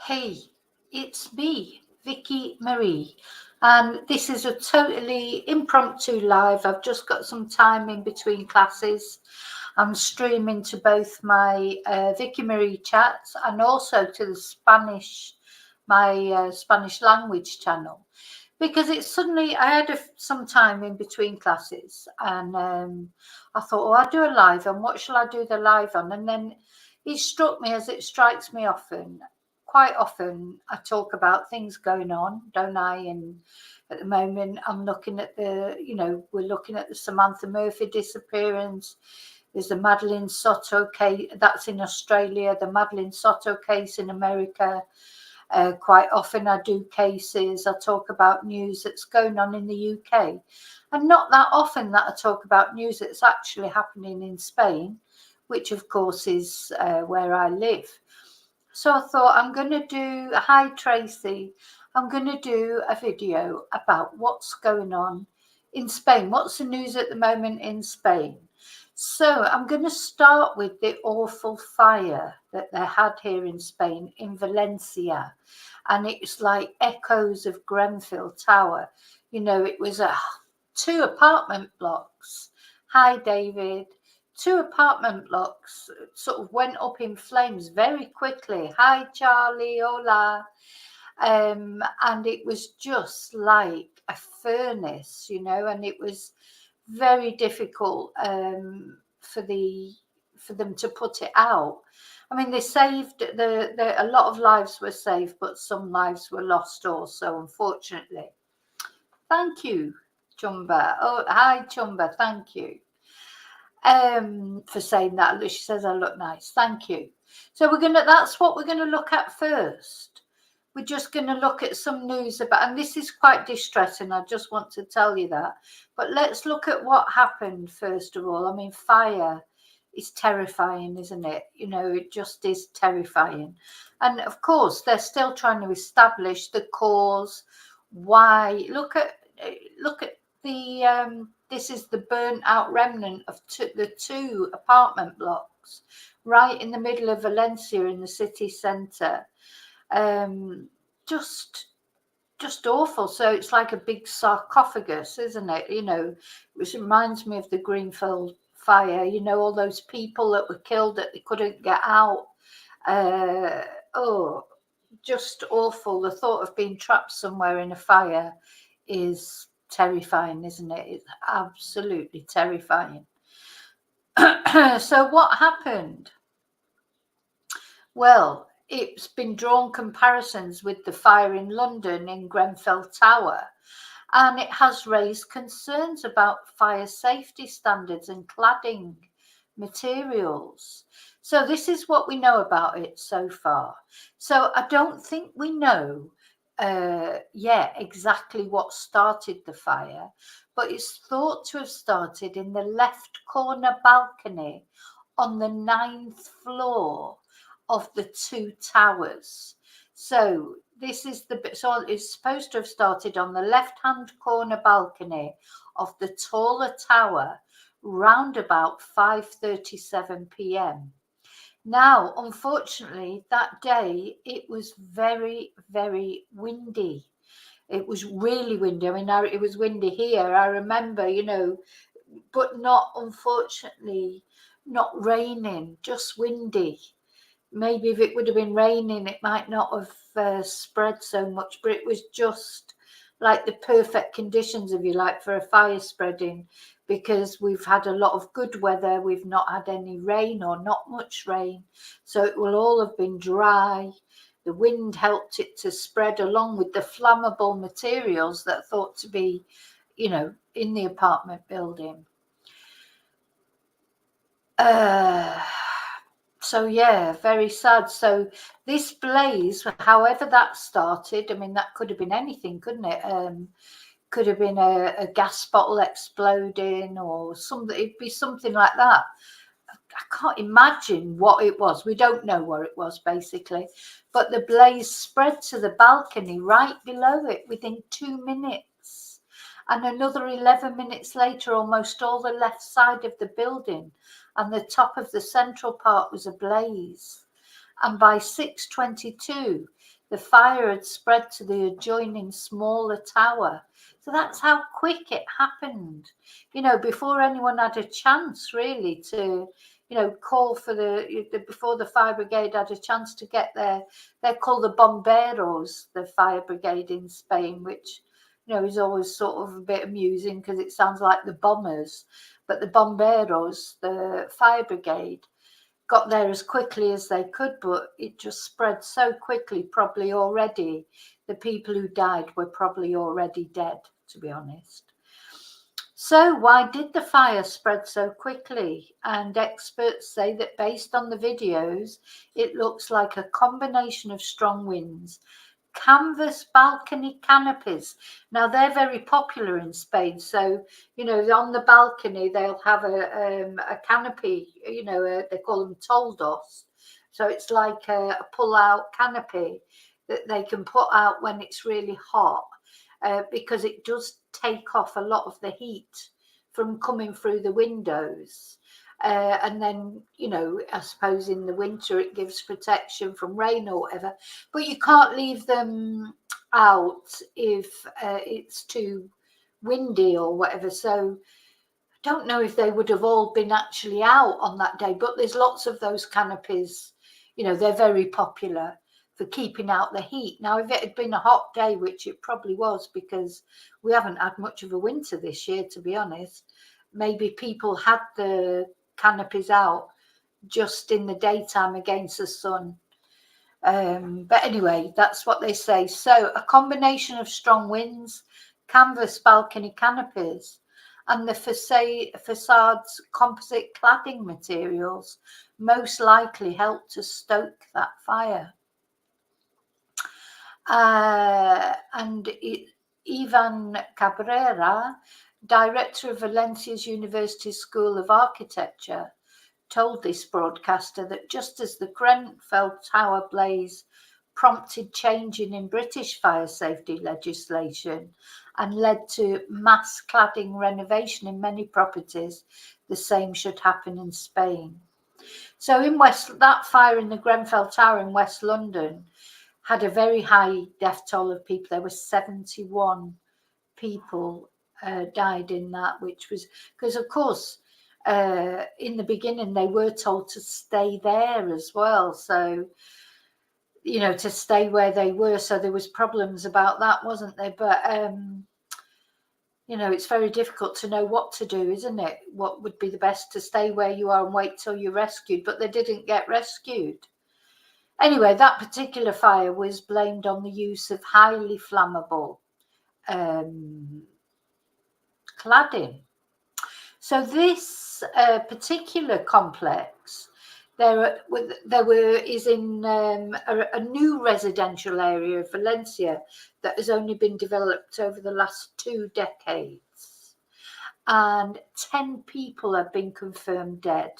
Hey, it's me, Vicky Marie, and this is a totally impromptu live. I've just got some time in between classes. I'm streaming to both my Vicky Marie chats and also to the my Spanish language channel, because it's suddenly I had some time in between classes, and I thought, oh, I'll do a live, and what shall I do the live on? And then it struck me, as it strikes me often. Quite often, I talk about things going on, don't I? And at the moment, I'm looking at we're looking at the Samantha Murphy disappearance. There's the Madeline Soto case, that's in Australia, the Madeline Soto case in America. Quite often I do cases, I talk about news that's going on in the UK. And not that often that I talk about news that's actually happening in Spain, which of course is where I live. So I thought, I'm going to do, hi Tracy, I'm going to do a video about what's going on in Spain. What's the news at the moment in Spain? So I'm going to start with the awful fire that they had here in Spain, in Valencia. And it's like echoes of Grenfell Tower. You know, it was two apartment blocks. Hi, David. Two apartment blocks sort of went up in flames very quickly. Hi, Charlie. Hola. And it was just like a furnace, you know, and it was very difficult for them to put it out. I mean, they saved a lot of lives were saved, but some lives were lost also, unfortunately. Thank you, Chumba. Oh, hi, Chumba. Thank you for saying that. She says I look nice. Thank you. So that's what we're gonna look at first. We're just going to look at some news about, and this is quite distressing, I just want to tell you that. But let's look at what happened first of all. I mean, fire is terrifying, isn't it? You know, it just is terrifying. And of course, they're still trying to establish the cause. Why? Look at the, this is the burnt out remnant of the two apartment blocks right in the middle of Valencia in the city centre. Just awful. So it's like a big sarcophagus, isn't it? You know, which reminds me of the Grenfell fire. You know, all those people that were killed that they couldn't get out. Just awful. The thought of being trapped somewhere in a fire is terrifying, isn't it? It's absolutely terrifying. So what happened? Well, it's been drawn comparisons with the fire in London in Grenfell Tower, and it has raised concerns about fire safety standards and cladding materials. So this is what we know about it so far. So I don't think we know yet exactly what started the fire, but it's thought to have started in the left corner balcony on the 9th floor of the two towers. So this is so it's supposed to have started on the left-hand corner balcony of the taller tower round about 5:37 p.m. Now, unfortunately, that day it was very, very windy. It was really windy. I mean, it was windy here. I remember, you know, but not, unfortunately, not raining, just windy. Maybe if it would have been raining, it might not have spread so much, but it was just like the perfect conditions, if you like, for a fire spreading, because we've had a lot of good weather. We've not had any rain or not much rain. So it will all have been dry. The wind helped it to spread along with the flammable materials that are thought to be, you know, in the apartment building. So yeah, very sad. So this blaze, however that started, I mean, that could have been anything, couldn't it? Could have been a gas bottle exploding or something. It'd be something like that. I can't imagine what it was. We don't know what it was, basically. But the blaze spread to the balcony right below it within 2 minutes. And another 11 minutes later, almost all the left side of the building and the top of the central part was ablaze. And by 6:22, the fire had spread to the adjoining smaller tower. So that's how quick it happened, before anyone had a chance really to, call for before the fire brigade had a chance to get there. They're called the bomberos, the fire brigade in Spain, which, is always sort of a bit amusing because it sounds like the bombers. But the bomberos, the fire brigade, got there as quickly as they could, but it just spread so quickly, probably already. The people who died were probably already dead, to be honest. So why did the fire spread so quickly? And experts say that based on the videos, it looks like a combination of strong winds, canvas balcony canopies. Now they're very popular in Spain. So, on the balcony, they'll have a canopy, they call them toldos. So it's like a pull-out canopy that they can put out when it's really hot, because it does take off a lot of the heat from coming through the windows. And then, I suppose in the winter it gives protection from rain or whatever, but you can't leave them out if it's too windy or whatever. So I don't know if they would have all been actually out on that day, but there's lots of those canopies, they're very popular for keeping out the heat. Now, if it had been a hot day, which it probably was, because we haven't had much of a winter this year, to be honest, maybe people had the canopies out just in the daytime against the sun. But anyway, that's what they say. So a combination of strong winds, canvas balcony canopies, and the facade's composite cladding materials most likely helped to stoke that fire. And Ivan Cabrera, director of Valencia's University School of Architecture, told this broadcaster that just as the Grenfell Tower blaze prompted changing in British fire safety legislation and led to mass cladding renovation in many properties, the same should happen in Spain. So that fire in the Grenfell Tower in West London had a very high death toll of people. There were 71 people died in that, which was because, of course, in the beginning they were told to stay there as well. So, to stay where they were. So there was problems about that, wasn't there? But, it's very difficult to know what to do, isn't it? What would be the best, to stay where you are and wait till you're rescued? But they didn't get rescued. Anyway, that particular fire was blamed on the use of highly flammable cladding. So this particular complex is in a new residential area of Valencia that has only been developed over the last 2 decades, and 10 people have been confirmed dead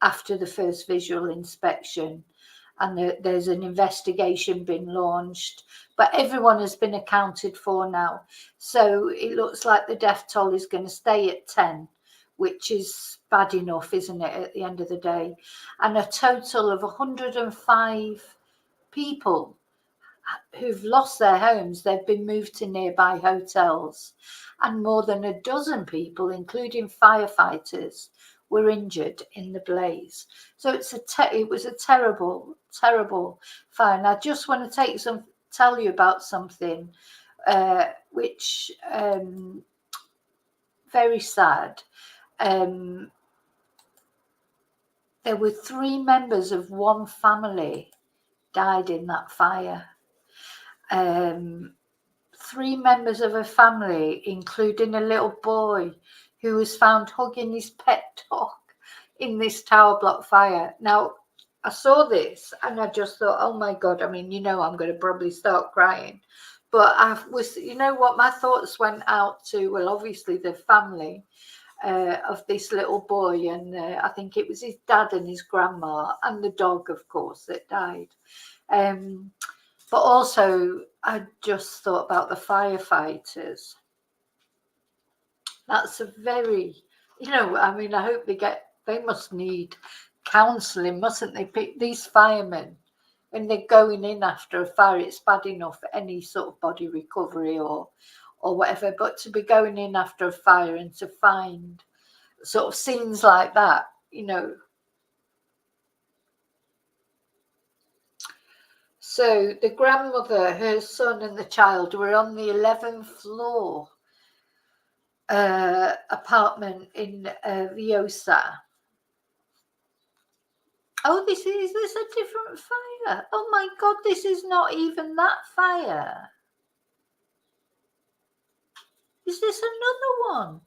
after the first visual inspection, and there's an investigation been launched, but everyone has been accounted for now. So it looks like the death toll is going to stay at 10, which is bad enough, isn't it, at the end of the day? And a total of 105 people who've lost their homes. They've been moved to nearby hotels, and more than a dozen people, including firefighters, were injured in the blaze. So it was a terrible, terrible fire. And I just want to tell you about something which very sad. There were 3 members of one family died in that fire. 3 members of a family, including a little boy who was found hugging his pet dog in this tower block fire. Now, I saw this and I just thought, oh my God, I mean, I'm going to probably start crying. But what my thoughts went out to, well, obviously the family of this little boy, and I think it was his dad and his grandma and the dog, of course, that died. But also, I just thought about the firefighters. That's a very, I hope they must need counselling, mustn't they? These firemen when they're going in after a fire, it's bad enough any sort of body recovery or whatever, but to be going in after a fire and to find sort of scenes like that, you know. So the grandmother, her son and the child were on the 11th floor apartment in Viosa. Oh, this a different fire. Oh my God, this is not even that fire. Is this another one?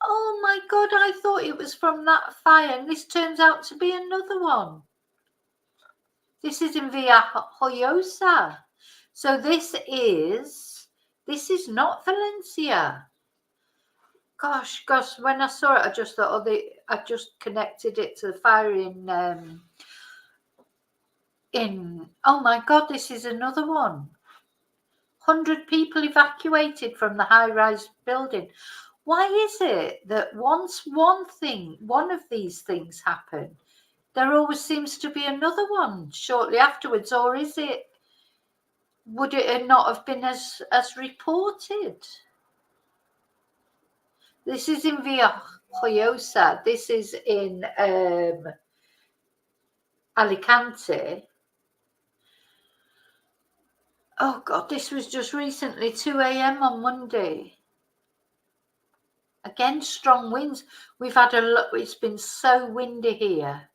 Oh my God, I thought it was from that fire, and this turns out to be another one. This is in Villajoyosa. So this is not Valencia. Gosh, when I saw it, I just thought, I just connected it to the fire in, oh my God, this is another one. 100 people evacuated from the high-rise building. Why is it that once one of these things happen, there always seems to be another one shortly afterwards? Or would it not have been as reported? This is in Villajoyosa. This is in Alicante. Oh God, this was just recently, 2 a.m. on Monday. Again, strong winds. We've had a lot, it's been so windy here.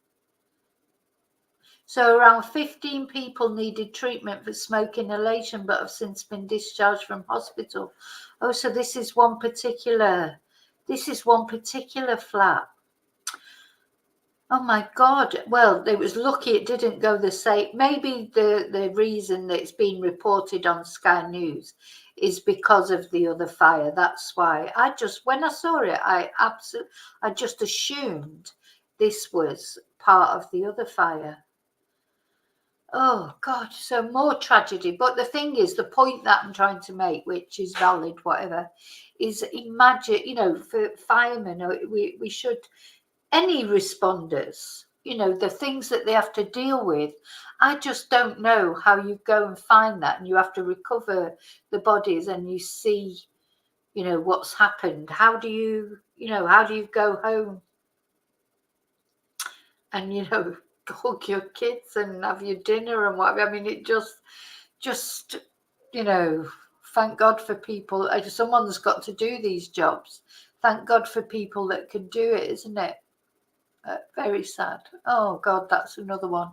So around 15 people needed treatment for smoke inhalation, but have since been discharged from hospital. Oh, so this is one particular flat. Oh my God. Well, it was lucky it didn't go the same. Maybe the reason that it's been reported on Sky News is because of the other fire. That's why when I saw it, I just assumed this was part of the other fire. Oh God, so more tragedy. But the thing is, the point that I'm trying to make, which is valid, whatever, is imagine, for firemen, we should, any responders, the things that they have to deal with. I just don't know how you go and find that, and you have to recover the bodies, and you see, what's happened. How do you go home and, hug your kids and have your dinner and whatever? I mean, it just, thank God for people. Someone's got to do these jobs. Thank God for people that can do it, isn't it? Very sad. Oh God, that's another one.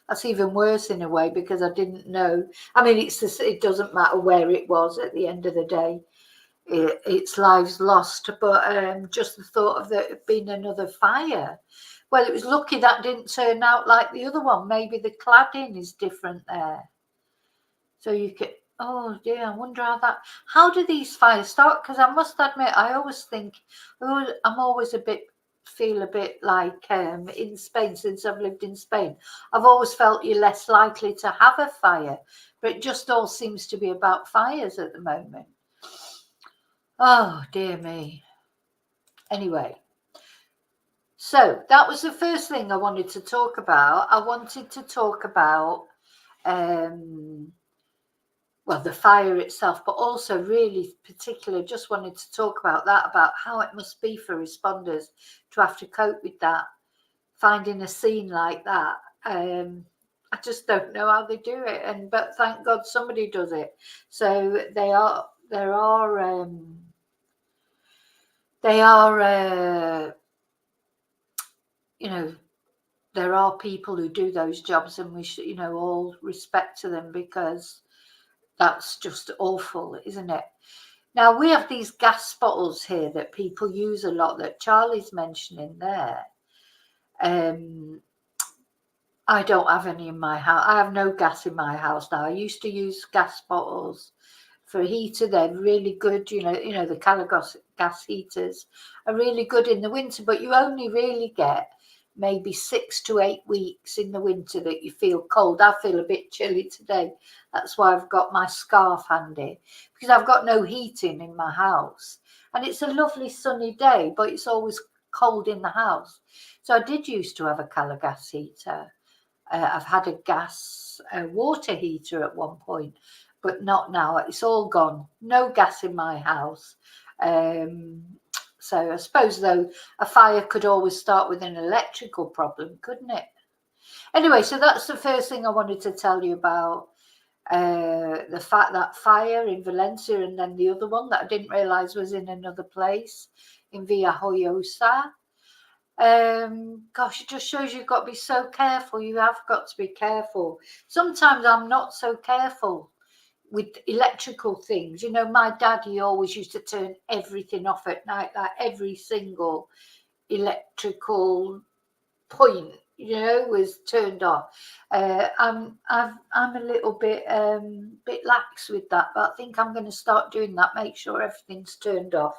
That's even worse in a way, because I didn't know. I mean, it doesn't matter where it was at the end of the day. It's lives lost. But just the thought of there being another fire. Well, it was lucky that didn't turn out like the other one. Maybe the cladding is different there. So you could, oh dear, I wonder how do these fires start? Because I must admit, I always think, I'm always feel a bit like in Spain, since I've lived in Spain, I've always felt you're less likely to have a fire, but it just all seems to be about fires at the moment. Oh dear me. Anyway, so that was the first thing I wanted to talk about. I wanted to talk about the fire itself, but also really particular, just wanted to talk about that, about how it must be for responders to have to cope with that, finding a scene like that. I just don't know how they do it, but thank God somebody does it. So there are people who do those jobs, and we should, all respect to them, because that's just awful, isn't it? Now, we have these gas bottles here that people use a lot, that Charlie's mentioning there. I don't have any in my house. I have no gas in my house now. I used to use gas bottles for a heater. They're really good. The Calagos gas heaters are really good in the winter, but you only really get maybe 6 to 8 weeks in the winter that you feel cold. I feel a bit chilly today. That's why I've got my scarf handy, because I've got no heating in my house. And it's a lovely sunny day, but it's always cold in the house. So I did used to have a Calagas heater. I've had a gas gas water heater at one point, but not now. It's all gone. No gas in my house. So I suppose, though, a fire could always start with an electrical problem, couldn't it? Anyway, so that's the first thing I wanted to tell you about. The fact that fire in Valencia, and then the other one that I didn't realise was in another place in Villajoyosa. Gosh, it just shows you've got to be so careful. You have got to be careful. Sometimes I'm not so careful with electrical things. You know, my dad, he always used to turn everything off at night, like every single electrical point, you know, was turned off. I'm a little bit lax with that, but I think I'm going to start doing that. Make sure everything's turned off.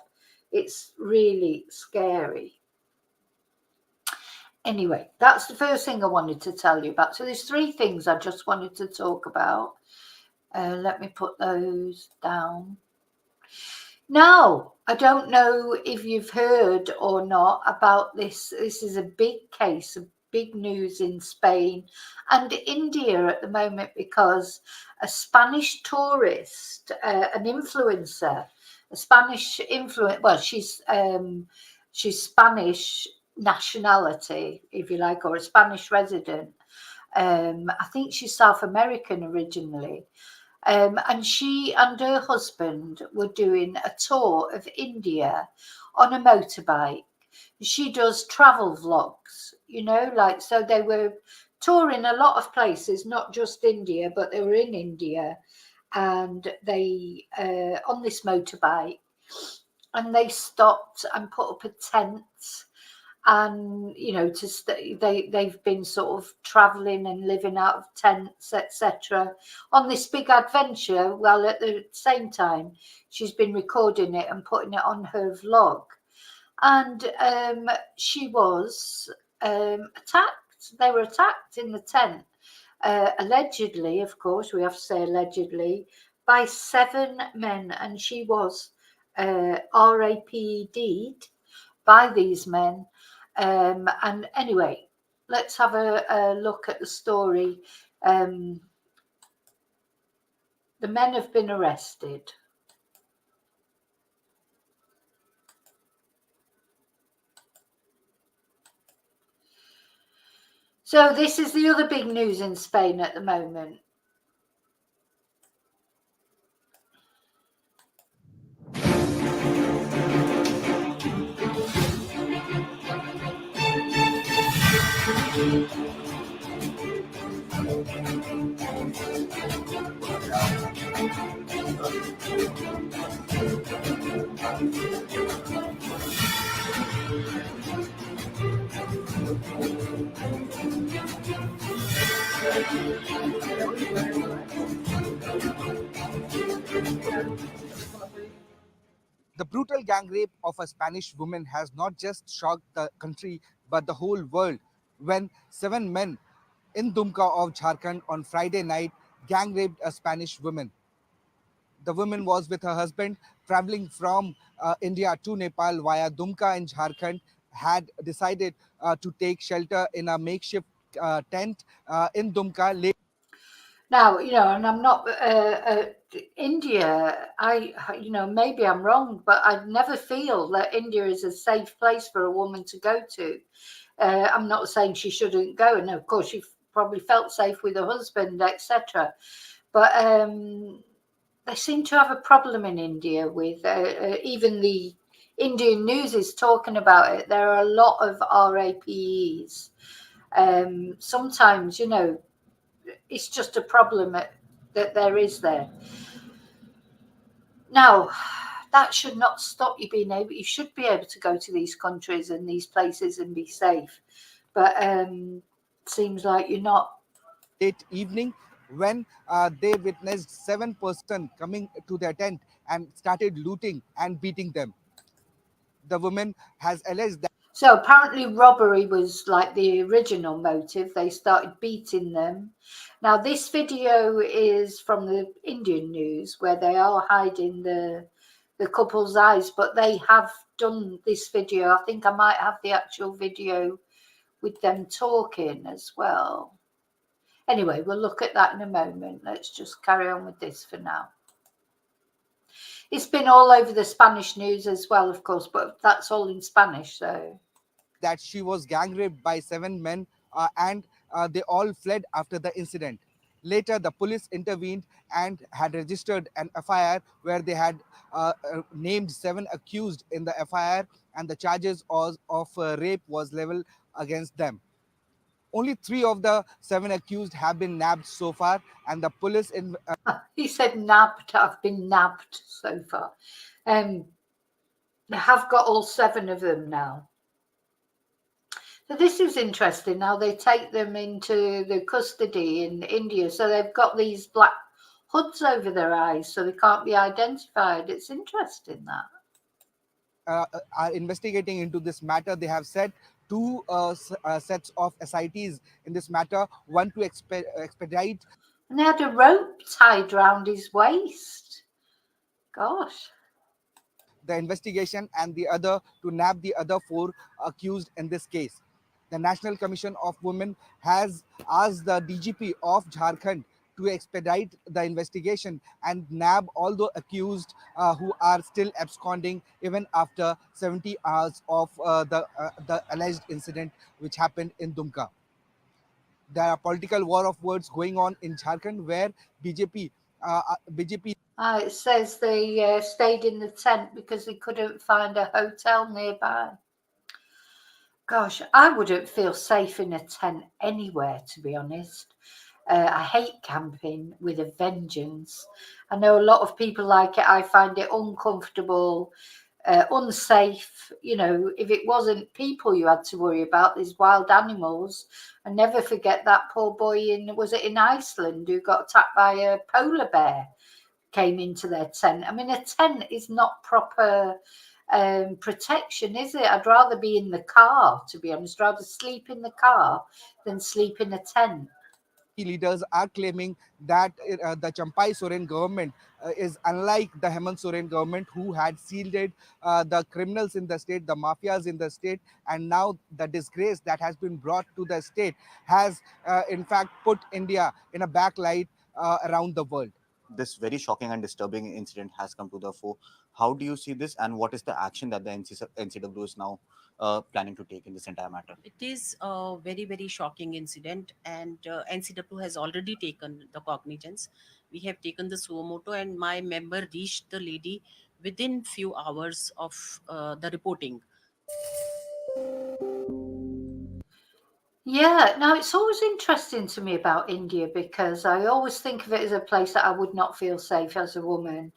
It's really scary. Anyway, that's the first thing I wanted to tell you about. So there's 3 things I just wanted to talk about. Let me put those down. Now, I don't know if you've heard or not about this. This is a big case, of big news in Spain and India at the moment, because a Spanish tourist, an influencer, a Spanish influencer, well, she's Spanish nationality, if you like, or a Spanish resident. I think she's South American originally. And she and her husband were doing a tour of India on a motorbike. She does travel vlogs, you know, like, so they were touring a lot of places, not just India, but they were in India, and they on this motorbike, and they stopped and put up a tent. And you know, they've been sort of traveling and living out of tents, etc., on this big adventure. Well, at the same time, she's been recording it and putting it on her vlog. And she was attacked. They were attacked in the tent, allegedly, of course, we have to say allegedly, by 7 men, and she was RAPD'd by these men. And anyway, let's have a look at the story. The men have been arrested. So this is the other big news in Spain at the moment. The brutal gang rape of a Spanish woman has not just shocked the country but the whole world when 7 men in Dumka of Jharkhand on Friday night gang raped a Spanish woman. The woman was with her husband traveling from India to Nepal via Dumka in Jharkhand, had decided to take shelter in a makeshift tent in Dumka. Now, you know, and I'm not India. You know, maybe I'm wrong, but I never feel that India is a safe place for a woman to go to. I'm not saying she shouldn't go, and of course, she probably felt safe with her husband, etc. But they seem to have a problem in India with even the Indian news is talking about it. There are a lot of RAPEs. Sometimes, you know, it's just a problem that there is there. Now, that should not stop you being able. You should be able to go to these countries and these places and be safe. But seems like you're not. Late evening, when they witnessed 7 persons coming to their tent and started looting and beating them. The woman has alleged that. So apparently robbery was like the original motive. They started beating them. Now this video is from the Indian news where they are hiding the couple's eyes, but they have done this video. I think I might have the actual video with them talking as well. Anyway, we'll look at that in a moment. Let's just carry on with this for now. It's been all over the Spanish news as well, of course, but that's all in Spanish, so. That she was gang raped by 7 men, and they all fled after the incident. Later, the police intervened and had registered an FIR where they had named 7 accused in the FIR, and the charges of rape was leveled against them. Only 3 of the 7 accused have been nabbed so far, and the police He said nabbed. I've been nabbed so far. They have got all 7 of them now. So this is interesting. Now they take them into the custody in India. So they've got these black hoods over their eyes so they can't be identified. It's interesting that. are investigating into this matter. They have set 2 sets of SITs in this matter, one to expedite. And they had a rope tied round his waist. Gosh. The investigation, and the other to nab the other 4 accused in this case. The National Commission of Women has asked the DGP of Jharkhand to expedite the investigation and nab all the accused who are still absconding even after 70 hours of the alleged incident which happened in Dumka. There are political war of words going on in Jharkhand where BJP. It says they stayed in the tent because they couldn't find a hotel nearby. Gosh, I wouldn't feel safe in a tent anywhere, to be honest. I hate camping with a vengeance. I know a lot of people like it. I find it uncomfortable, unsafe. You know, if it wasn't people you had to worry about, these wild animals. I never forget that poor boy was it in Iceland, who got attacked by a polar bear, came into their tent. I mean, a tent is not proper protection, is it? I'd rather be in the car, to be honest. Rather sleep in the car than sleep in a tent. Leaders are claiming that the Champai Soren government is unlike the Hemant Soren government, who had shielded the criminals in the state, the mafias in the state, and now the disgrace that has been brought to the state has in fact put India in a backlight around the world. This very shocking and disturbing incident has come to the fore. How do you see this, and what is the action that the NCW is now planning to take in this entire matter? It is a very, very shocking incident, and NCW has already taken the cognizance. We have taken the suo moto, and my member reached the lady within few hours of the reporting. Yeah, now it's always interesting to me about India because I always think of it as a place that I would not feel safe as a woman.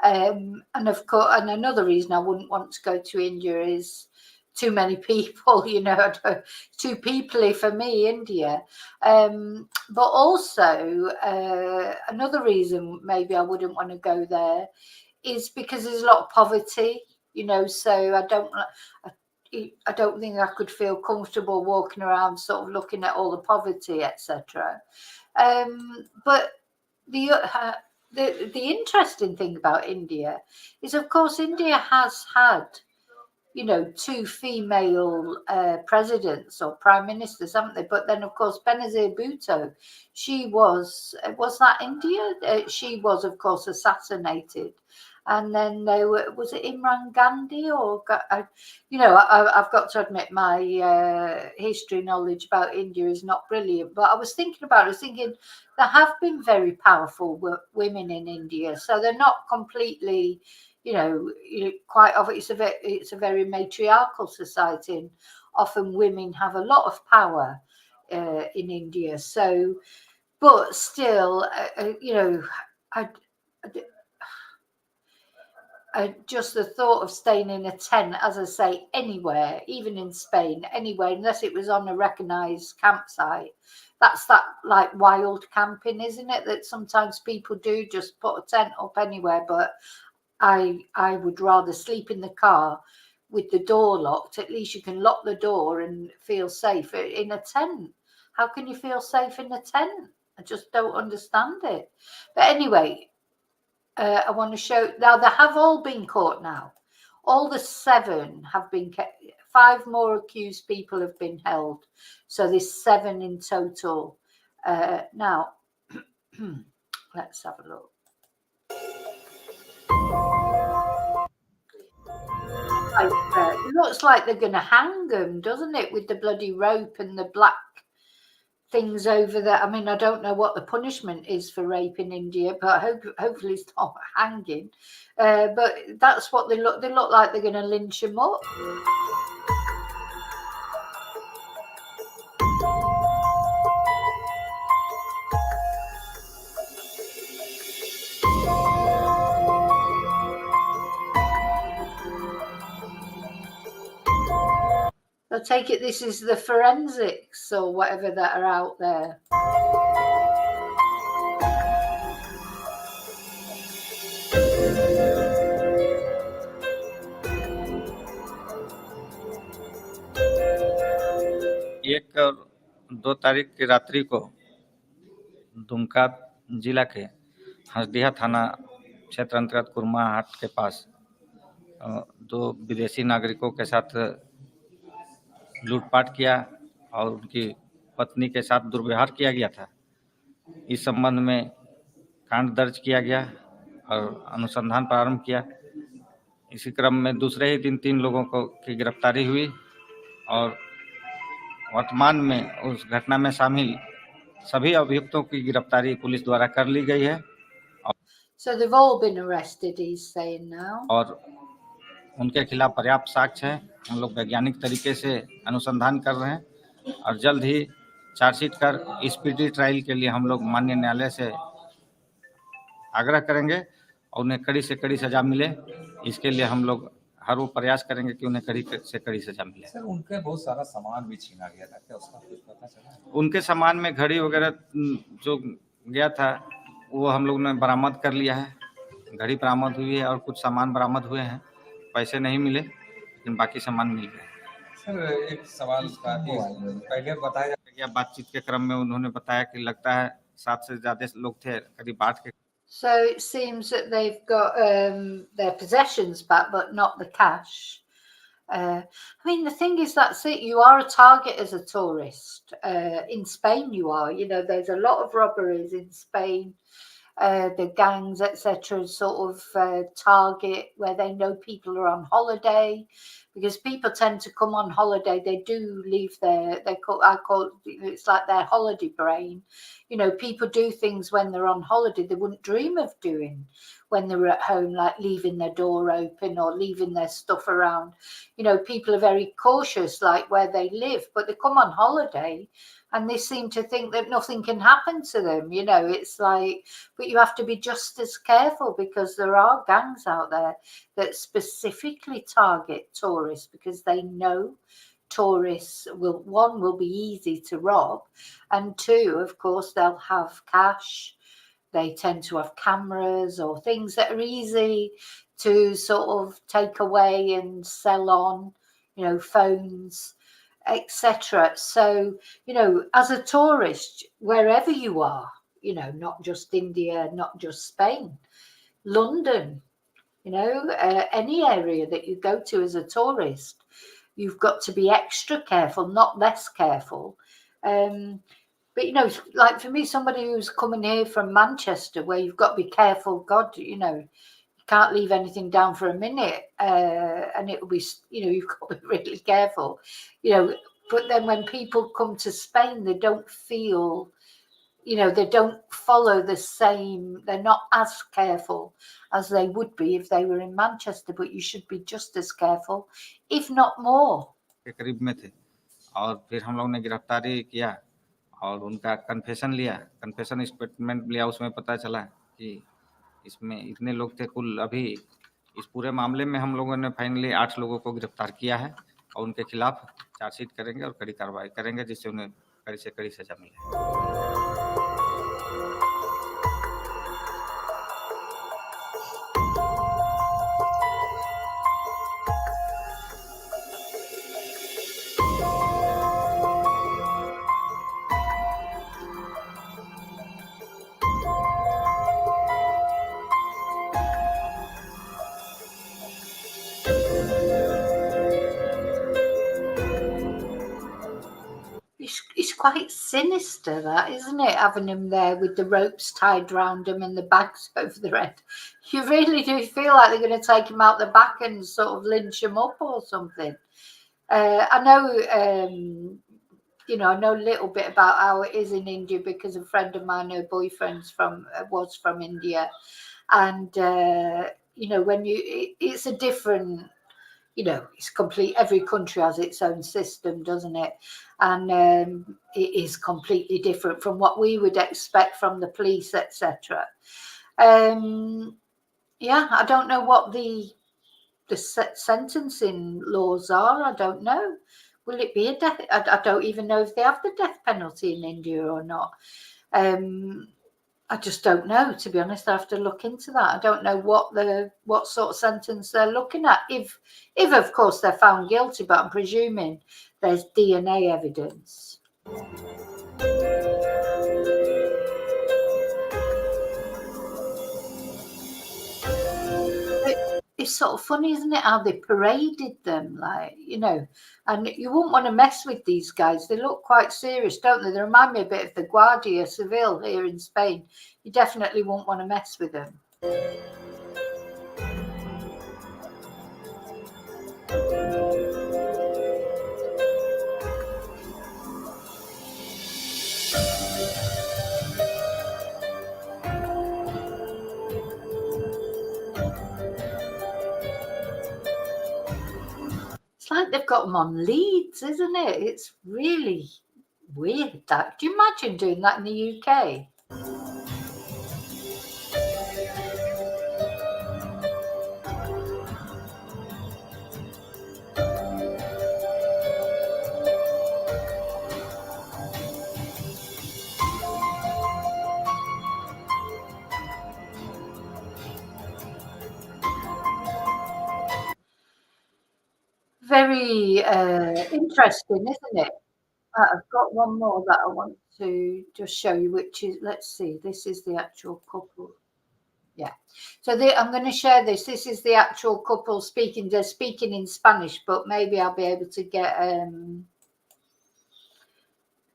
And of course, and another reason I wouldn't want to go to India is too many people, too peoply for me, India. But also, another reason maybe I wouldn't want to go there is because there's a lot of poverty, so I don't think I could feel comfortable walking around sort of looking at all the poverty, etc. But the interesting thing about India is, of course, India has had, 2 female presidents or prime ministers, haven't they? But then, of course, Benazir Bhutto, she was that India? She was, of course, assassinated. And then was it Imran Gandhi or, I've got to admit my history knowledge about India is not brilliant, but I was thinking there have been very powerful women in India, so they're not completely, quite often it's a very matriarchal society, and often women have a lot of power in India. So, but still, just the thought of staying in a tent, as I say, anywhere, even in Spain, anywhere, unless it was on a recognised campsite. That's that like wild camping, isn't it? That sometimes people do, just put a tent up anywhere. But I would rather sleep in the car with the door locked. At least you can lock the door and feel safe. In a tent, how can you feel safe in a tent? I just don't understand it. But anyway, I want to show now they have all been caught now. All the 7 have been kept. 5 more accused people have been held. So there's 7 in total Now, let's have a look. It looks like they're going to hang them, doesn't it, with the bloody rope and the black things over there. I mean, I don't know what the punishment is for rape in India, but hopefully it's not hanging. But that's what they look. They look like they're going to lynch them up. I take it this is the forensics or whatever that are out there. एक और 2 तारीख की रात्रि को दुमका जिला के हंसडीहा थाना क्षेत्र अंतर्गत कुरमा हाट के पास 2 विदेशी नागरिकों के साथ लूटपाट किया और उनकी पत्नी के साथ दुर्व्यवहार किया गया था। इस संबंध में कांड दर्ज किया गया और अनुसंधान प्रारंभ किया। इसी क्रम में दूसरे ही दिन 3 लोगों की गिरफ्तारी हुई और वर्तमान में उस घटना में शामिल सभी अभियुक्तों की गिरफ्तारी पुलिस द्वारा कर ली गई है। So they've all been arrested, he's saying now. और उनके खिलाफ पर्याप्त साक्ष्य है। हम लोग वैज्ञानिक तरीके से अनुसंधान कर रहे हैं और जल्द ही चार्जशीट कर स्पीडी ट्रायल के लिए हम लोग माननीय न्यायालय से आग्रह करेंगे और उन्हें कड़ी से कड़ी सजा मिले। इसके लिए हम लोग हर वो प्रयास करेंगे कि उन्हें कड़ी से कड़ी सजा मिले। सर, उनके बहुत सारा सामान भी छीना गया था, क्या उसका कुछ पता चला? उनके सामान में घड़ी वगैरह जो गया था वो हम लोग ने बरामद कर लिया है। घड़ी बरामद हुई है और कुछ सामान बरामद हुए हैं। पैसे नहीं मिले लेकिन बाकी सामान मिल गए। सर, एक सवाल का पहले बताया गया, बातचीत के क्रम में उन्होंने बताया कि लगता है 7 से ज्यादा लोग थे, करीब 8 के। So it seems that they've got their possessions back, but not the cash. I mean, the thing is, that's it. You are a target as a tourist. In Spain, you are. You know, there's a lot of robberies in Spain. The gangs, etc., sort of target where they know people are on holiday, because people tend to come on holiday. They do leave I call it's like their holiday brain. You know, people do things when they're on holiday they wouldn't dream of doing when they were at home, like leaving their door open or leaving their stuff around. You know, people are very cautious, like where they live, but they come on holiday and they seem to think that nothing can happen to them. You know, it's like, but you have to be just as careful, because there are gangs out there that specifically target tourists because they know tourists will be easy to rob, and 2, of course, they'll have cash. They tend to have cameras or things that are easy to sort of take away and sell on, you know, phones, etc. So, you know, as a tourist, wherever you are, you know, not just India, not just Spain, London, you know, any area that you go to as a tourist, you've got to be extra careful, not less careful. But, you know, like for me, somebody who's coming here from Manchester, where you've got to be careful, God, you know, you can't leave anything down for a minute, and it will be, you know, you've got to be really careful, you know. But then when people come to Spain, they don't feel, you know, they don't follow the same, they're not as careful as they would be if they were in Manchester, but you should be just as careful, if not more. के करीब में थे और फिर हम लोग ने गिरफ्तारी किया और उनका कन्फेशन लिया, कन्फेशन स्टेटमेंट लिया। उसमें पता चला कि इसमें इतने लोग थे कुल। अभी इस पूरे मामले में हम लोगों ने फाइनली 8 लोगों को गिरफ्तार किया है और उनके खिलाफ चार्जशीट करेंगे और कड़ी कार्रवाई करेंगे, जिससे उन्हें कड़ी से कड़ी सजा मिले। It's quite sinister, that, isn't it? Having them there with the ropes tied round them and the bags over their head. You really do feel like they're going to take them out the back and sort of lynch them up or something. I know, I know a little bit about how it is in India because a friend of mine, her boyfriend's was from India, and when it's a different. It's complete. Every country has its own system, doesn't it? And it is completely different from what we would expect from the police, etc. I don't know what the sentencing laws are. I don't know. Will it be a death? I don't even know if they have the death penalty in India or not. I just don't know, to be honest. I have to look into that. I don't know what sort of sentence they're looking at. If of course they're found guilty, but I'm presuming there's DNA evidence. It's sort of funny, isn't it, how they paraded them, and you wouldn't want to mess with these guys. They look quite serious, don't they? They remind me a bit of the Guardia Civil here in Spain. You definitely won't want to mess with them. It's like they've got them on leads, isn't it? It's really weird. That. Do you imagine doing that in the UK? Very interesting, isn't it? I've got one more that I want to just show you, which is, let's see, this is the actual couple. Yeah. So I'm going to share this. This is the actual couple speaking. They're speaking in Spanish, but maybe I'll be able to get,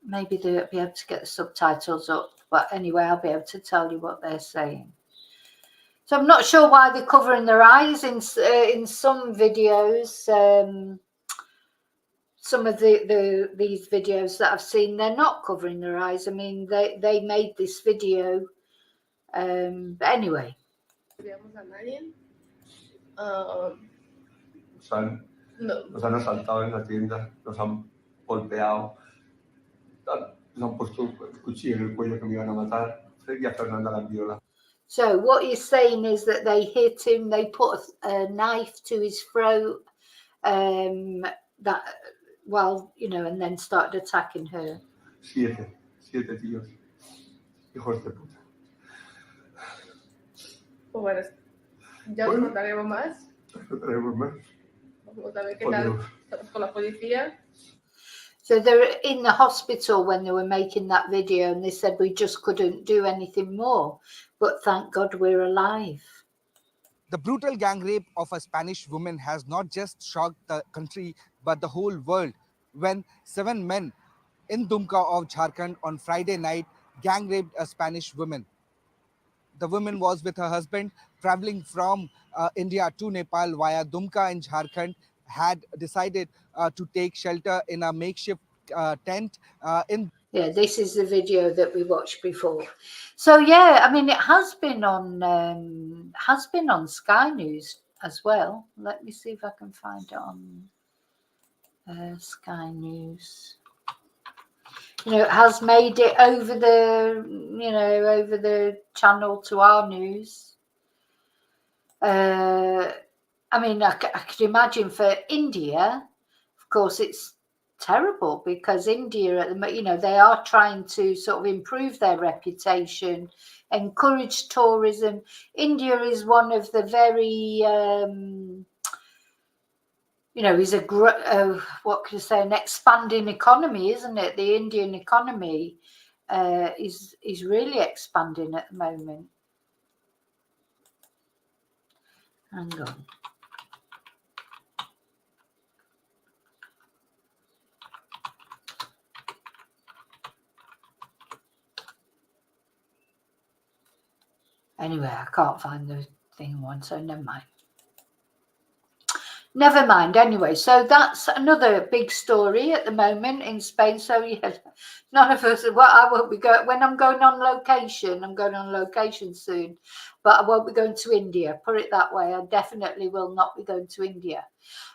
maybe they'll be able to get the subtitles up. But anyway, I'll be able to tell you what they're saying. So I'm not sure why they're covering their eyes in some videos. Some of these videos that I've seen, they're not covering their eyes. I mean, they made this video. But anyway. Nos han asaltado en la tienda, nos han golpeado, nos han puesto un cuchillo en el cuello que me iban a matar. Y a Fernanda la viola. So what he's saying is that they hit him, they put a knife to his throat, and then started attacking her. 7 tíos, hijos de puta. Pues bueno, ya os contaremos más. Contaremos más. Vamos a ver qué tal estamos con la policía. So they're in the hospital when they were making that video, and they said we just couldn't do anything more, but thank God we're alive. The brutal gang rape of a Spanish woman has not just shocked the country, but the whole world, when 7 men in Dumka of Jharkhand on Friday night gang raped a Spanish woman. The woman was with her husband traveling from India to Nepal via Dumka in Jharkhand, had decided to take shelter in a makeshift tent in. Yeah, this is the video that we watched before. So yeah, I mean, it has been on Sky News as well. Let me see if I can find it on Sky News. It has made it over the channel to our news. I mean, I could imagine for India, of course, it's terrible because India, at the they are trying to sort of improve their reputation, encourage tourism. India is one of the very, is what could I say, an expanding economy, isn't it? The Indian economy is really expanding at the moment. Hang on. Anyway, I can't find the thing one, so never mind. Never mind. Anyway, so that's another big story at the moment in Spain. So yes, none of us. Well, I won't be going when I'm going on location. I'm going on location soon, but I won't be going to India. Put it that way. I definitely will not be going to India.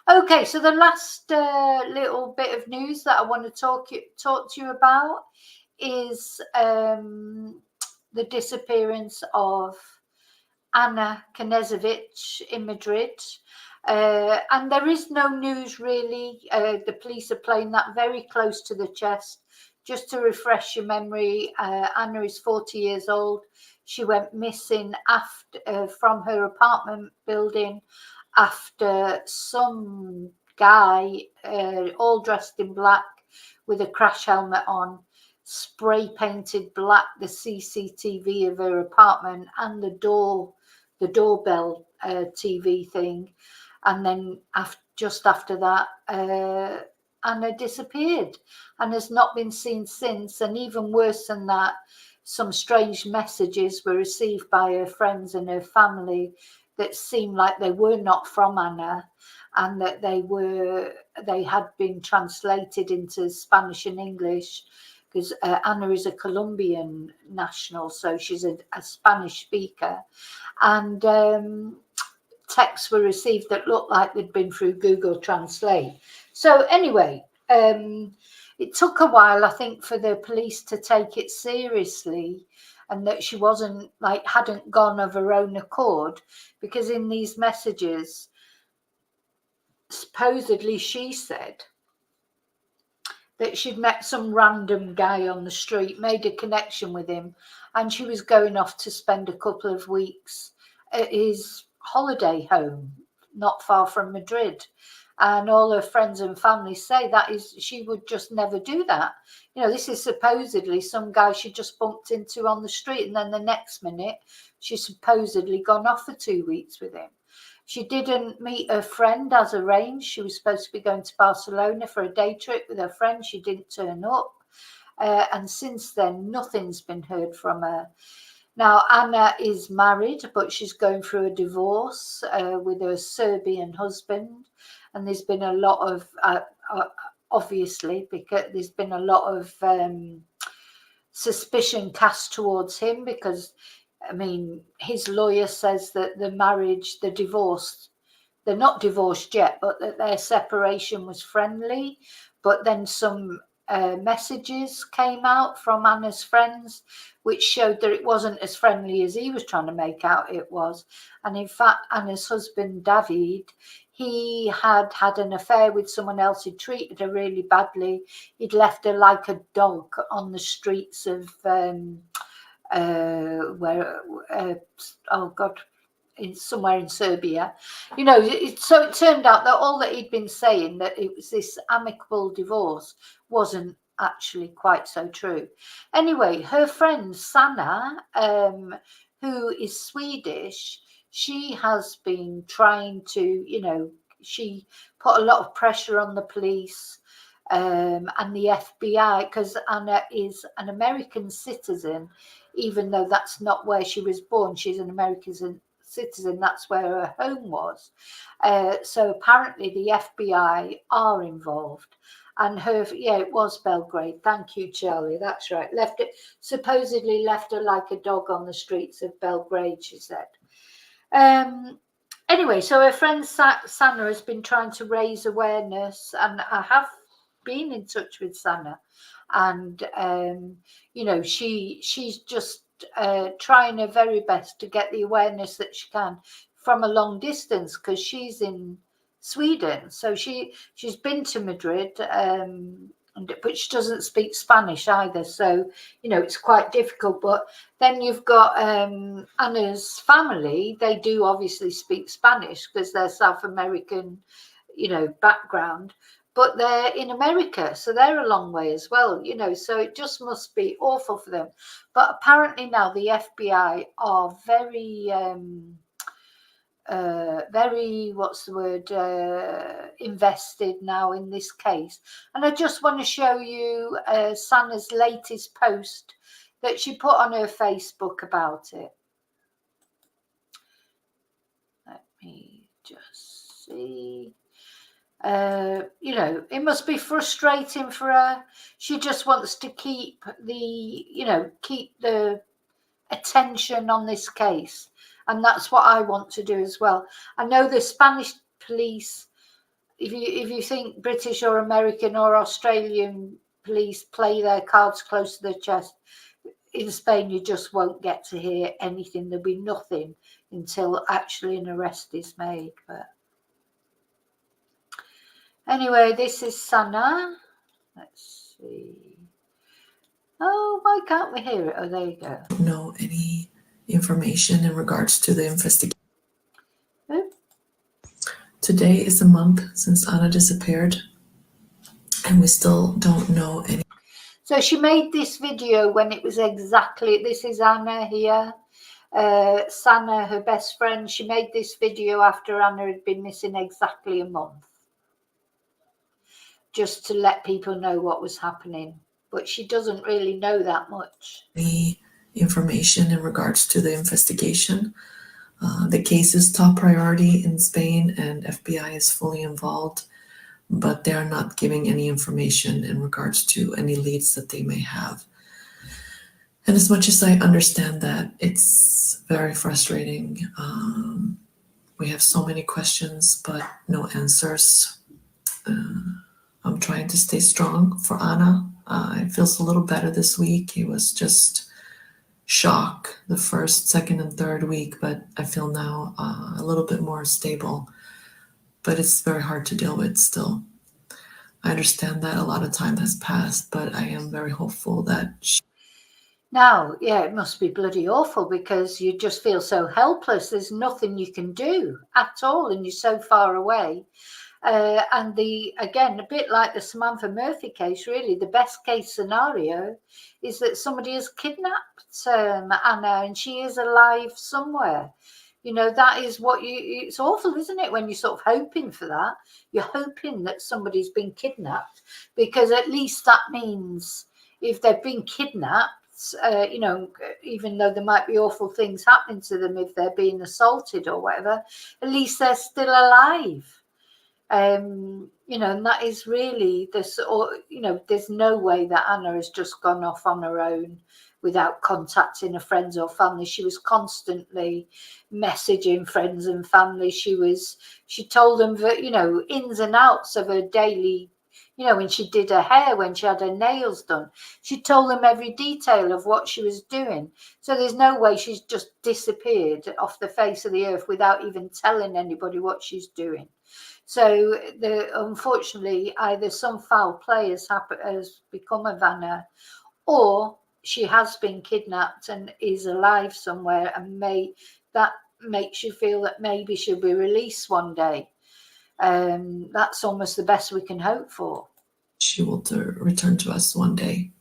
Okay, so the last little bit of news that I want to talk to you about is the disappearance of Ana Knezevich in Madrid. And there is no news really. The police are playing that very close to the chest. Just to refresh your memory, Anna is 40 years old. She went missing after from her apartment building after some guy, all dressed in black with a crash helmet on, spray painted black the CCTV of her apartment and the doorbell TV thing. And then just after that, Anna disappeared and has not been seen since. And even worse than that, some strange messages were received by her friends and her family that seemed like they were not from Anna, and that they had been translated into Spanish and English, because Anna is a Colombian national, so she's a Spanish speaker. And texts were received that looked like they'd been through Google Translate. So anyway, it took a while, I think, for the police to take it seriously, and that she hadn't gone of her own accord, because in these messages, supposedly she said that she'd met some random guy on the street, made a connection with him, and she was going off to spend a couple of weeks at his holiday home not far from Madrid. And all her friends and family say she would just never do that. You know, this is supposedly some guy she just bumped into on the street, and then the next minute she's supposedly gone off for 2 weeks with him. She didn't meet her friend as arranged. She was supposed to be going to Barcelona for a day trip with her friend. She didn't turn up. And since then, nothing's been heard from her. Now, Anna is married, but she's going through a divorce with her Serbian husband. And there's been a lot of, obviously, because there's been a lot of suspicion cast towards him, because, I mean, his lawyer says that the divorce, they're not divorced yet, but that their separation was friendly. But then some messages came out from Anna's friends, which showed that it wasn't as friendly as he was trying to make out it was. And in fact, Anna's husband, David, he had an affair with someone else. He'd treated her really badly. He'd left her like a dog on the streets of somewhere in Serbia. You know, so it turned out that all that he'd been saying, that it was this amicable divorce, wasn't actually quite so true. Anyway, her friend Sanna, who is Swedish, she has been trying to, you know, she put a lot of pressure on the police and the FBI, because Anna is an American citizen, even though that's not where she was born. She's an American citizen. That's where her home was. So apparently the FBI are involved. And it was Belgrade. Thank you, Charlie. That's right. Supposedly left her like a dog on the streets of Belgrade, she said. Anyway, so her friend Sanna has been trying to raise awareness, and I have been in touch with Sanna, and you know, she's just trying her very best to get the awareness that she can from a long distance, because she's in Sweden. So she's been to Madrid, but she doesn't speak Spanish either. So, you know, it's quite difficult. But then you've got Anna's family. They do obviously speak Spanish because they're South American, you know, background. But they're in America, so they're a long way as well, you know, so it just must be awful for them. But apparently now the FBI are very, invested now in this case. And I just want to show you Sanna's latest post that she put on her Facebook about it. me just see. You know, it must be frustrating for her. She just wants to keep the attention on this case, and that's what I want to do as well. I know the Spanish police, if you think British or American or Australian police play their cards close to their chest, in Spain you just won't get to hear anything. There'll be nothing until actually an arrest is made. But anyway, this is Sana. Let's see. Oh, why can't we hear it? Oh, there you go. Know any information in regards to the investigation. Today is a month since Ana disappeared, and we still don't know any. So she made this video when it was exactly, this is Ana here, Sana, her best friend. She made this video after Ana had been missing exactly a month, just to let people know what was happening. But she doesn't really know that much. Any information in regards to the investigation. The case is top priority in Spain, and FBI is fully involved, but they're not giving any information in regards to any leads that they may have. And as much as I understand that, it's very frustrating. We have so many questions, but no answers. I'm trying to stay strong for Ana. It feels a little better this week. It was just shock the first, second, and third week, but I feel now a little bit more stable. But it's very hard to deal with still. I understand that a lot of time has passed, but I am very hopeful that Now, yeah, it must be bloody awful because you just feel so helpless. There's nothing you can do at all, and you're so far away. And again, a bit like the Samantha Murphy case, really, the best case scenario is that somebody has kidnapped Ana and she is alive somewhere. You know, that is what it's awful, isn't it, when you're sort of hoping for that? You're hoping that somebody's been kidnapped, because at least that means if they've been kidnapped, you know, even though there might be awful things happening to them if they're being assaulted or whatever, at least they're still alive. You know, and that is really this, or, you know, there's no way that Ana has just gone off on her own without contacting her friends or family. She was constantly messaging friends and family. She told them that, you know, ins and outs of her daily, you know, when she did her hair, when she had her nails done, she told them every detail of what she was doing. So there's no way she's just disappeared off the face of the earth without even telling anybody what she's doing. So unfortunately, either some foul play has become of Ana, or she has been kidnapped and is alive somewhere, and that makes you feel that maybe she'll be released one day. That's almost the best we can hope for. She will return to us one day.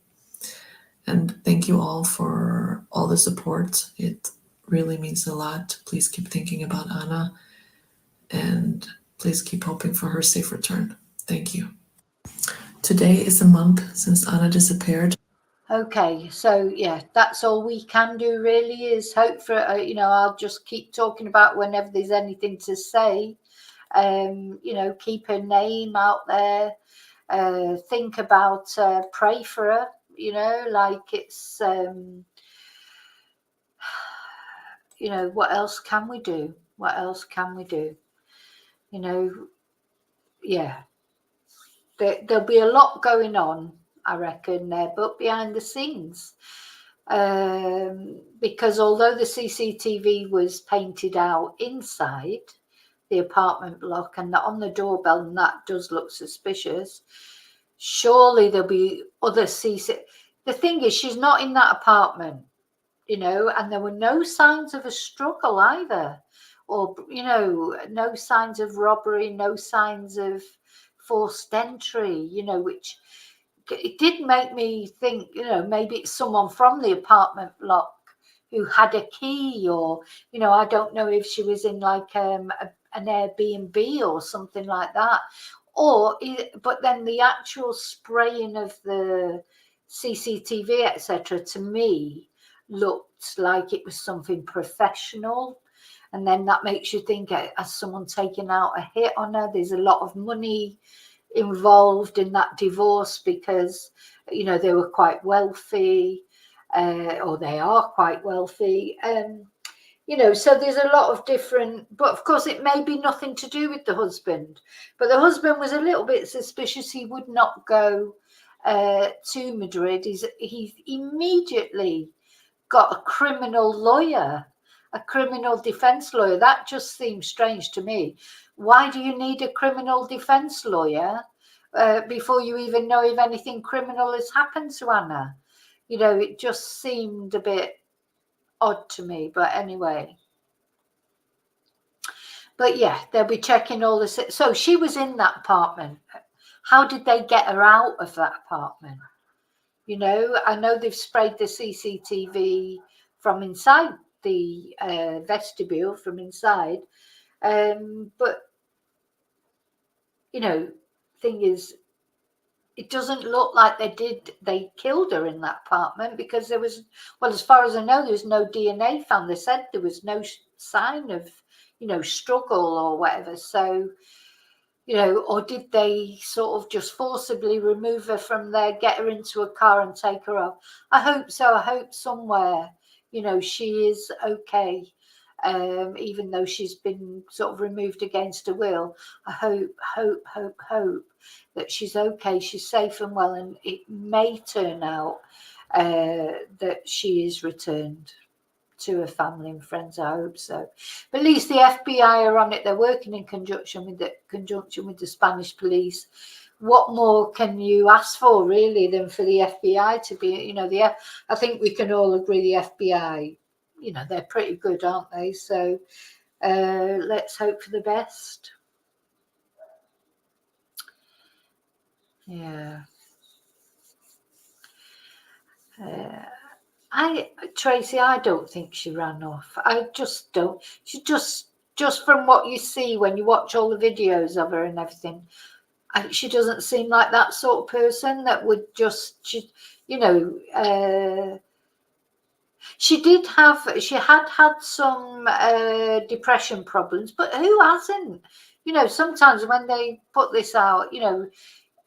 And thank you all for all the support. It really means a lot. Please keep thinking about Ana, and please keep hoping for her safe return. Thank you. Today is a month since Ana disappeared. Okay, so yeah, that's all we can do really, is hope for, you know, I'll just keep talking about whenever there's anything to say. You know, keep her name out there. Think about, pray for her, you know, like it's, you know, what else can we do? What else can we do? You know, yeah, there'll be a lot going on, I reckon, there, but behind the scenes. Because although the CCTV was painted out inside the apartment block and on the doorbell, and that does look suspicious, surely there'll be other The thing is, she's not in that apartment, you know, and there were no signs of a struggle either, or, you know, no signs of robbery, no signs of forced entry, you know, which it did make me think, you know, maybe it's someone from the apartment block who had a key, or, you know, I don't know if she was in like an Airbnb or something like that. But then the actual spraying of the CCTV, etc., to me looked like it was something professional. And then that makes you think, has someone taken out a hit on her? There's a lot of money involved in that divorce because, you know, they were quite wealthy, or they are quite wealthy. You know, so there's a lot of different, but of course it may be nothing to do with the husband. But the husband was a little bit suspicious he would not go to Madrid. He immediately got a criminal lawyer, a criminal defense lawyer. That just seems strange to me. Why do you need a criminal defense lawyer before you even know if anything criminal has happened to Anna? You know, it just seemed a bit odd to me, but anyway. But yeah, they'll be checking all this. So she was in that apartment. How did they get her out of that apartment? You know, I know they've sprayed the CCTV from inside the vestibule, from inside. But, you know, thing is, it doesn't look like they killed her in that apartment, because there was, well, as far as I know, there was no DNA found. They said there was no sign of, you know, struggle or whatever. So, you know, or did they sort of just forcibly remove her from there, get her into a car and take her off? I hope so. I hope somewhere, you know, she is okay, even though she's been sort of removed against her will. I hope that she's okay, she's safe and well, and it may turn out that she is returned to her family and friends. I hope so. But at least the FBI are on it. They're working in conjunction with the Spanish police. What more can you ask for, really, than for the FBI to be, you know, I think we can all agree the FBI, you know, they're pretty good, aren't they? So let's hope for the best. Yeah. Tracy, I don't think she ran off. I just don't. She just from what you see when you watch all the videos of her and everything, she doesn't seem like that sort of person that would just, you know, she had had some depression problems, but who hasn't? You know, sometimes when they put this out, you know,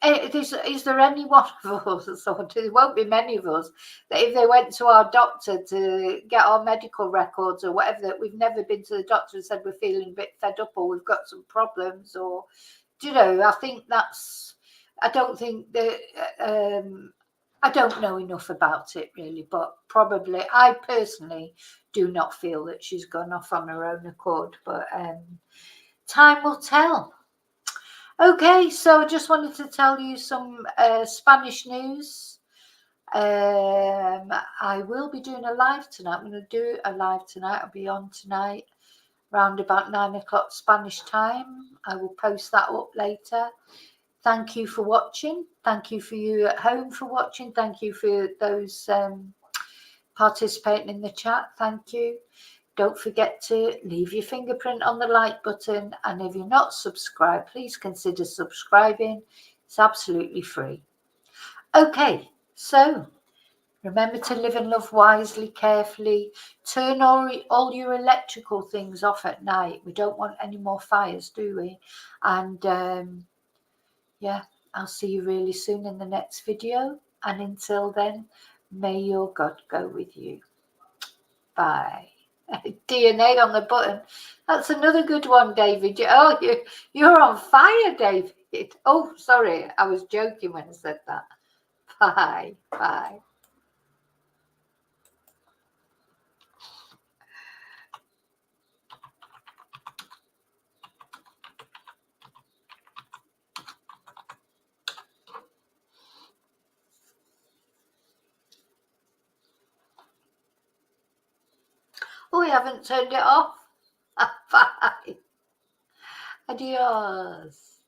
is there any one of us, or there won't be many of us, that if they went to our doctor to get our medical records or whatever, that we've never been to the doctor and said we're feeling a bit fed up or we've got some problems, or, you know, I think that's, I don't think that, I don't know enough about it really, but probably, I personally do not feel that she's gone off on her own accord, but time will tell. Okay, so I just wanted to tell you some Spanish news. I will be doing a live tonight. I'm going to do a live tonight. I'll be on tonight around about 9 o'clock Spanish time. I will post that up later. Thank you for watching. Thank you for you at home for watching. Thank you for those participating in the chat. Thank you. Don't forget to leave your fingerprint on the like button. And if you're not subscribed, please consider subscribing. It's absolutely free. Okay, so remember to live and love wisely, carefully. Turn all your electrical things off at night. We don't want any more fires, do we? And yeah, I'll see you really soon in the next video. And until then, may your God go with you. Bye. DNA on the button. That's another good one, David. Oh, you're on fire, David. Oh, sorry, I was joking when I said that. Bye. Bye. Oh, we haven't turned it off. Bye. Adios.